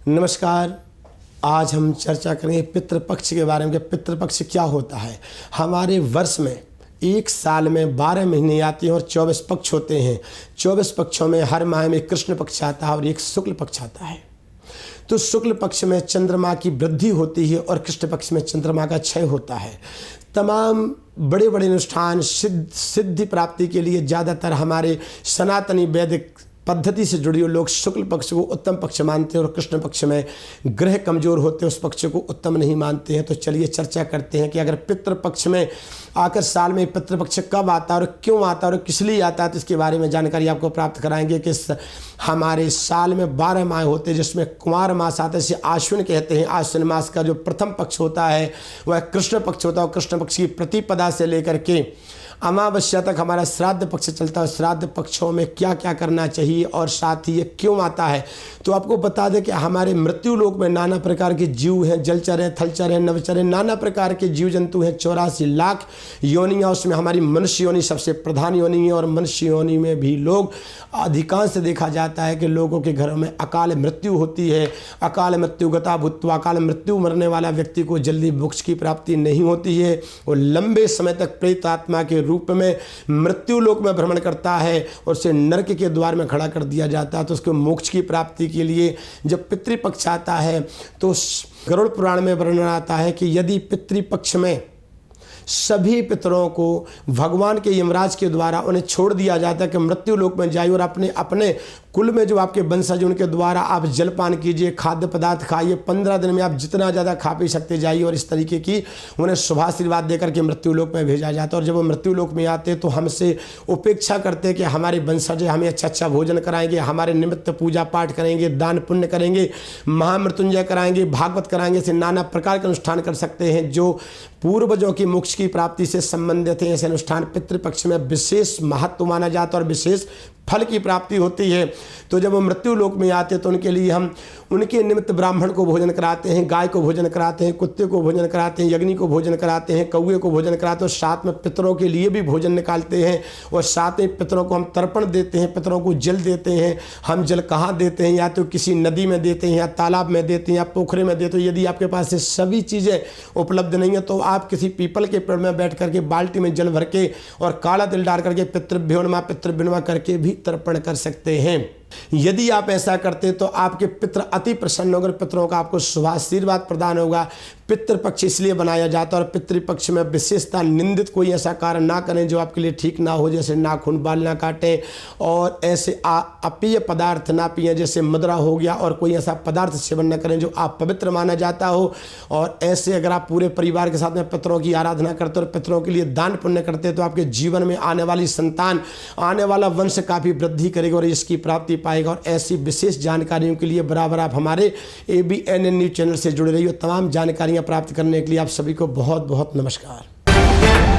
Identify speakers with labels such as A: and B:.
A: नमस्कार। आज हम चर्चा करेंगे पितृपक्ष के बारे में कि पितृपक्ष क्या होता है। हमारे वर्ष में एक साल में 12 महीने आते हैं और 24 पक्ष होते हैं। 24 पक्षों में हर माह में कृष्ण पक्ष आता है और एक शुक्ल पक्ष आता है। तो शुक्ल पक्ष में चंद्रमा की वृद्धि होती है और कृष्ण पक्ष में चंद्रमा का क्षय होता है। तमाम बड़े बड़े अनुष्ठान सिद्धि प्राप्ति के लिए ज़्यादातर हमारे सनातनी वैदिक पद्धति से जुड़े हुए लोग शुक्ल पक्ष को उत्तम पक्ष मानते हैं और कृष्ण पक्ष में ग्रह कमजोर होते हैं उस पक्ष को उत्तम नहीं मानते हैं। तो चलिए चर्चा करते हैं कि अगर पितृपक्ष में आकर साल में पितृपक्ष कब आता है और क्यों आता है और किस लिए आता है, तो इसके बारे में जानकारी आपको प्राप्त कराएंगे कि हमारे साल में 12 माह होते हैं जिसमें कुमार मास आता है, इसे आश्विन कहते हैं। आश्विन मास का जो प्रथम पक्ष होता है वह कृष्ण पक्ष होता है और कृष्ण पक्ष की प्रतिपदा से लेकर के अमावस्या तक हमारा श्राद्ध पक्ष चलता है। श्राद्ध पक्षों में क्या क्या करना चाहिए और साथ ही ये क्यों आता है, तो आपको बता दें कि हमारे मृत्यु लोक में नाना प्रकार के जीव हैं, जलचर हैं, थलचर हैं, नवचर हैं, नाना प्रकार के जीव जंतु हैं। 84 लाख योनियाँ, उसमें हमारी मनुष्य योनि सबसे प्रधान योनि है और मनुष्य योनि में भी लोग अधिकांश देखा जाता है कि लोगों के घरों में अकाल मृत्यु होती है। अकाल मृत्यु गता भूत्वा, अकाल मृत्यु मरने वाला व्यक्ति को जल्दी मोक्ष की प्राप्ति नहीं होती है। वो लंबे समय तक प्रेत आत्मा के रूप में मृत्यु लोक में भ्रमण करता है और उसे नरक के द्वार में खड़ा कर दिया जाता है। तो उसको मोक्ष की प्राप्ति के लिए जब पितृपक्ष आता है तो गरुड़ पुराण में वर्णन आता है कि यदि पितृपक्ष में सभी पितरों को भगवान के यमराज के द्वारा उन्हें छोड़ दिया जाता है कि मृत्यु लोक में जाइए और अपने अपने कुल में जो आपके वंशज उनके द्वारा आप जलपान कीजिए, खाद्य पदार्थ खाइए, 15 दिन में आप जितना ज़्यादा खा पी सकते जाइए और इस तरीके की उन्हें शुभाशीर्वाद देकर के मृत्यु लोक में भेजा जाता है। और जब वो मृत्यु लोक में आते तो हमसे उपेक्षा करते कि हमारे वंशज हमें अच्छा अच्छा भोजन कराएंगे, हमारे निमित्त पूजा पाठ करेंगे, दान पुण्य करेंगे, महामृत्युंजय कराएंगे, भागवत कराएंगे, ऐसे नाना प्रकार के अनुष्ठान कर सकते हैं जो पूर्वजों की मोक्ष की प्राप्ति से संबंधित है। ऐसे अनुष्ठान पितृपक्ष में विशेष महत्व माना जाता है और विशेष फल की प्राप्ति होती है। तो जब वो मृत्यु लोक में आते हैं तो उनके लिए हम उनके निमित्त ब्राह्मण को भोजन कराते हैं, गाय को भोजन कराते हैं, कुत्ते को भोजन कराते हैं, यज्ञी को भोजन कराते हैं, कौए को भोजन कराते हैं और साथ में पितरों के लिए भी भोजन निकालते हैं और साथ में पितरों को हम तर्पण देते हैं, पितरों को जल देते हैं। हम जल कहाँ देते हैं, या तो किसी नदी में देते हैं या तालाब में देते हैं या पोखरे में देते हैं। यदि आपके पास ये सभी चीज़ें उपलब्ध नहीं है तो आप किसी पीपल के पेड़ में बैठ करके बाल्टी में जल भर के और काला तिल डाल करके पितृभ्योनमा करके भी तर्पण कर सकते हैं। यदि आप ऐसा करते तो आपके पितृ अति प्रसन्न होकर पितरों का आपको शुभाशीर्वाद प्रदान होगा। पितृपक्ष इसलिए बनाया जाता है और पितृपक्ष में विशेषता निंदित कोई ऐसा कार्य ना करें जो आपके लिए ठीक ना हो, जैसे नाखून बाल ना काटें और ऐसे अपेय पदार्थ ना पिएं जैसे मदिरा हो गया, और कोई ऐसा पदार्थ सेवन न करें जो आप पवित्र माना जाता हो। और ऐसे अगर आप पूरे परिवार के साथ में पितरों की आराधना करते और पितरों के लिए दान पुण्य करते तो आपके जीवन में आने वाली संतान, आने वाला वंश काफ़ी वृद्धि करेगा और इसकी प्राप्ति पाएगा। और ऐसी विशेष जानकारियों के लिए बराबर आप हमारे ABNN न्यूज़ चैनल से जुड़े रहिए। तमाम जानकारियां प्राप्त करने के लिए आप सभी को बहुत बहुत नमस्कार।